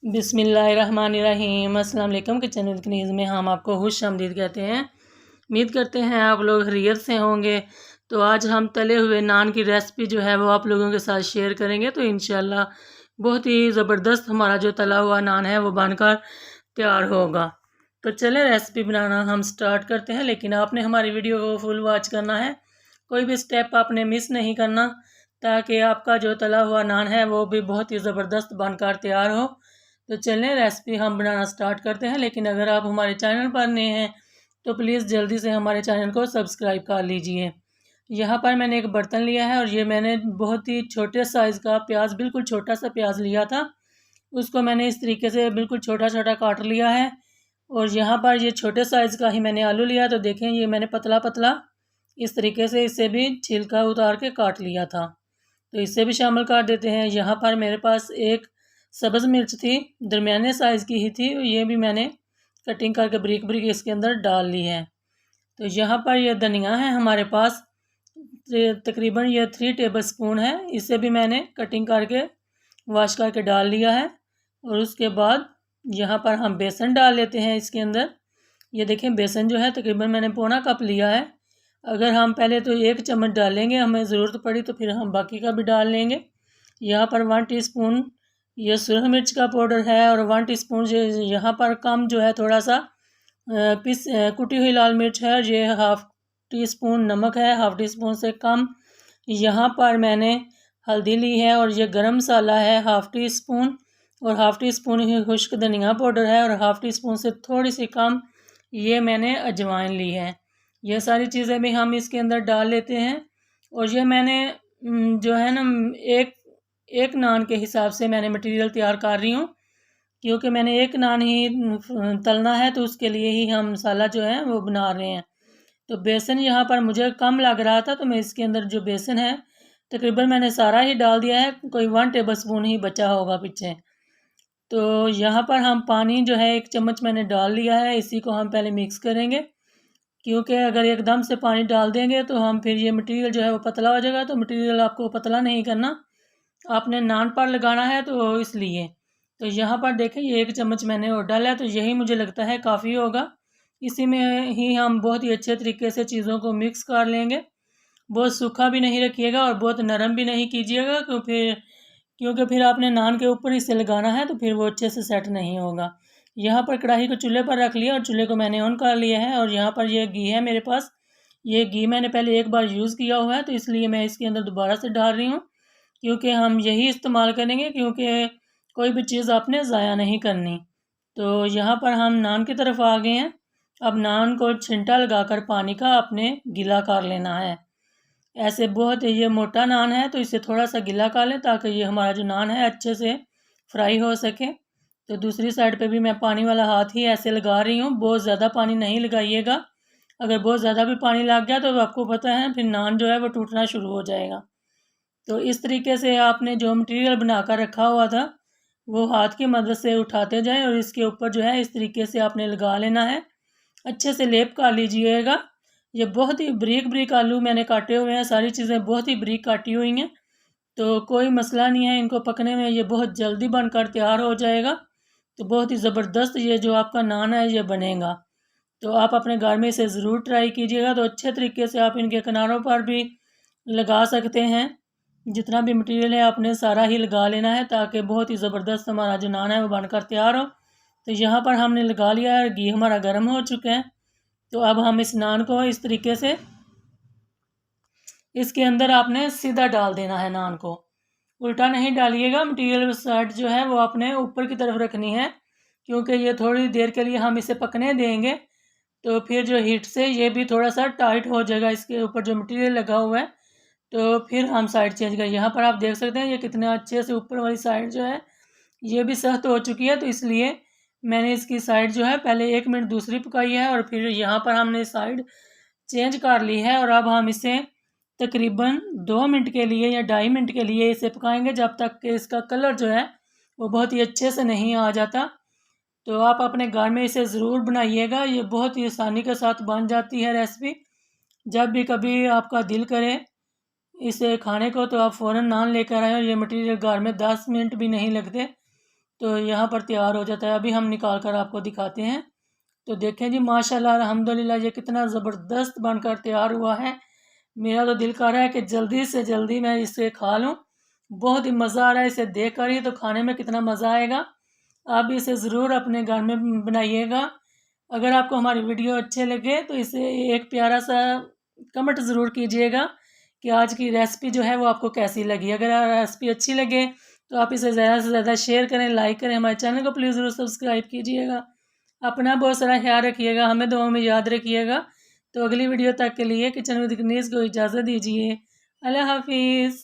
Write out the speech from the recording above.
बिस्मिल्लाहिर्रहमानिर्रहीम। अस्सलाम वालेकुम। किचन विद कनीज़ में हम आपको खुश आमदीद कहते हैं। उम्मीद करते हैं आप लोग खैरियत से होंगे। तो आज हम तले हुए नान की रेसिपी जो है वो आप लोगों के साथ शेयर करेंगे। तो इंशाल्लाह बहुत ही ज़बरदस्त हमारा जो तला हुआ नान है वो बनकर तैयार होगा। तो चलें रेसिपी बनाना हम स्टार्ट करते हैं, लेकिन आपने हमारी वीडियो को फुल वॉच करना है, कोई भी स्टेप आपने मिस नहीं करना, ताकि आपका जो तला हुआ नान है वो भी बहुत ही ज़बरदस्त बनकर तैयार हो। तो चलें रेसिपी हम बनाना स्टार्ट करते हैं। लेकिन अगर आप हमारे चैनल पर नए हैं तो प्लीज़ जल्दी से हमारे चैनल को सब्सक्राइब कर लीजिए। यहाँ पर मैंने एक बर्तन लिया है और ये मैंने बहुत ही छोटे साइज़ का प्याज, बिल्कुल छोटा सा प्याज लिया था, उसको मैंने इस तरीके से बिल्कुल छोटा छोटा काट लिया है। और यहाँ पर ये छोटे साइज़ का ही मैंने आलू लिया, तो देखें ये मैंने पतला पतला इस तरीके से इसे भी छिलका उतार के काट लिया था, तो इसे भी शामिल कर देते हैं। यहाँ पर मेरे पास एक सब्ज़ मिर्च थी, दरमियाने साइज़ की ही थी, ये भी मैंने कटिंग करके ब्रिक ब्रिक इसके अंदर डाल ली है। तो यहाँ पर ये धनिया है हमारे पास, तकरीबन ये 3 टेबल स्पून है, इसे भी मैंने कटिंग करके वॉश करके डाल लिया है। और उसके बाद यहाँ पर हम बेसन डाल लेते हैं इसके अंदर। ये देखें बेसन जो है तकरीबन मैंने पौना कप लिया है। अगर हम पहले तो 1 चम्मच डालेंगे, हमें ज़रूरत पड़ी तो फिर हम बाकी का भी डाल लेंगे। यहाँ पर 1 टीस्पून ये सुरख मिर्च का पाउडर है और 1 टीस्पून यहाँ पर कम जो है थोड़ा सा कुटी हुई लाल मिर्च है। और ये हाफ़ टी स्पून नमक है, हाफ़ टी स्पून से कम। यहाँ पर मैंने हल्दी ली है और ये गरम मसाला है हाफ़ टी स्पून, और हाफ़ टी स्पून ही खुश्क धनिया पाउडर है, और हाफ़ टी स्पून से थोड़ी सी कम ये मैंने अजवाइन ली है। ये सारी चीज़ें भी हम इसके अंदर डाल लेते हैं। और ये मैंने जो है ना एक नान के हिसाब से मैंने मटेरियल तैयार कर रही हूँ, क्योंकि मैंने एक नान ही तलना है, तो उसके लिए ही हम मसाला जो है वो बना रहे हैं। तो बेसन यहाँ पर मुझे कम लग रहा था, तो मैं इसके अंदर जो बेसन है तकरीबन मैंने सारा ही डाल दिया है, कोई 1 टेबल स्पून ही बचा होगा पीछे। तो यहाँ पर हम पानी जो है 1 चम्मच मैंने डाल लिया है, इसी को हम पहले मिक्स करेंगे, क्योंकि अगर एकदम से पानी डाल देंगे तो हम फिर ये मटेरियल जो है वो पतला हो जाएगा। तो मटेरियल आपको पतला नहीं करना, आपने नान पर लगाना है, तो इसलिए। तो यहाँ पर देखें ये 1 चम्मच मैंने और डाला है, तो यही मुझे लगता है काफ़ी होगा। इसी में ही हम बहुत ही अच्छे तरीके से चीज़ों को मिक्स कर लेंगे। बहुत सूखा भी नहीं रखिएगा और बहुत नरम भी नहीं कीजिएगा, क्योंकि फिर आपने नान के ऊपर इसे लगाना है, तो फिर वो अच्छे से सेट नहीं होगा। यहाँ पर कढ़ाई को चूल्हे पर रख लिया और चूल्हे को मैंने ऑन कर लिया है। और यहाँ पर ये घी है मेरे पास, ये घी मैंने पहले एक बार यूज़ किया हुआ है, तो इसलिए मैं इसके अंदर दोबारा से डाल रही हूँ, क्योंकि हम यही इस्तेमाल करेंगे, क्योंकि कोई भी चीज़ आपने ज़ाया नहीं करनी। तो यहाँ पर हम नान की तरफ आ गए हैं। अब नान को छिंटा लगाकर पानी का अपने गीला कर लेना है। ऐसे बहुत ये मोटा नान है, तो इसे थोड़ा सा गीला कर लें, ताकि ये हमारा जो नान है अच्छे से फ्राई हो सके। तो दूसरी साइड पे भी मैं पानी वाला हाथ ही ऐसे लगा रही हूँ, बहुत ज़्यादा पानी नहीं लगाइएगा। अगर बहुत ज़्यादा भी पानी लग गया तो आपको पता है फिर नान जो है वो टूटना शुरू हो जाएगा। तो इस तरीके से आपने जो मटेरियल बना कर रखा हुआ था वो हाथ की मदद से उठाते जाएं, और इसके ऊपर जो है इस तरीके से आपने लगा लेना है, अच्छे से लेप कर लीजिएगा। ये बहुत ही बारीक बारीक आलू मैंने काटे हुए हैं, सारी चीज़ें बहुत ही बारीक काटी हुई हैं, तो कोई मसला नहीं है इनको पकने में, ये बहुत जल्दी बनकर तैयार हो जाएगा। तो बहुत ही ज़बरदस्त ये जो आपका नान है ये बनेगा। तो आप अपने घर में इसे ज़रूर ट्राई कीजिएगा। तो अच्छे तरीके से आप इनके किनारों पर भी लगा सकते हैं, जितना भी मटेरियल है आपने सारा ही लगा लेना है, ताकि बहुत ही ज़बरदस्त हमारा जो नान है वो बनकर तैयार हो। तो यहाँ पर हमने लगा लिया है, घी हमारा गर्म हो चुका है। तो अब हम इस नान को इस तरीके से इसके अंदर आपने सीधा डाल देना है, नान को उल्टा नहीं डालिएगा। मटेरियल साइड जो है वो आपने ऊपर की तरफ रखनी है, क्योंकि ये थोड़ी देर के लिए हम इसे पकने देंगे, तो फिर जो हीट से ये भी थोड़ा सा टाइट हो जाएगा, इसके ऊपर जो मटेरियल लगा हुआ है। तो फिर हम साइड चेंज करें। यहाँ पर आप देख सकते हैं ये कितना अच्छे से ऊपर वाली साइड जो है ये भी सख्त हो चुकी है, तो इसलिए मैंने इसकी साइड जो है पहले 1 मिनट दूसरी पकाई है, और फिर यहाँ पर हमने साइड चेंज कर ली है। और अब हम इसे तकरीबन 2 मिनट के लिए या 2.5 मिनट के लिए इसे पकाएंगे, जब तक कि इसका कलर जो है वो बहुत ही अच्छे से नहीं आ जाता। तो आप अपने घर में इसे ज़रूर बनाइएगा, ये बहुत ही आसानी के साथ बन जाती है रेसिपी। जब भी कभी आपका दिल करे इसे खाने को, तो आप फ़ौरन नान लेकर आएँ, और ये मटेरियल घर में 10 मिनट भी नहीं लगते तो यहाँ पर तैयार हो जाता है। अभी हम निकाल कर आपको दिखाते हैं। तो देखें जी, माशाल्लाह अल्हम्दुलिल्लाह ये कितना ज़बरदस्त बनकर तैयार हुआ है। मेरा तो दिल कर रहा है कि जल्दी से जल्दी मैं इसे खा लूँ। बहुत ही मज़ा आ रहा है इसे देख कर ही, तो खाने में कितना मज़ा आएगा। आप भी इसे ज़रूर अपने घर में बनाइएगा। अगर आपको हमारी वीडियो अच्छे लगे तो इसे एक प्यारा सा कमेंट ज़रूर कीजिएगा कि आज की रेसिपी जो है वो आपको कैसी लगी। अगर रेसिपी अच्छी लगे तो आप इसे ज़्यादा से ज़्यादा शेयर करें, लाइक करें। हमारे चैनल को प्लीज़ ज़रूर सब्सक्राइब कीजिएगा। अपना बहुत सारा ख्याल रखिएगा, हमें दुआओं में याद रखिएगा। तो अगली वीडियो तक के लिए किचन विद कनीज़ को इजाज़त दीजिए। अल्लाह हाफ़िज़।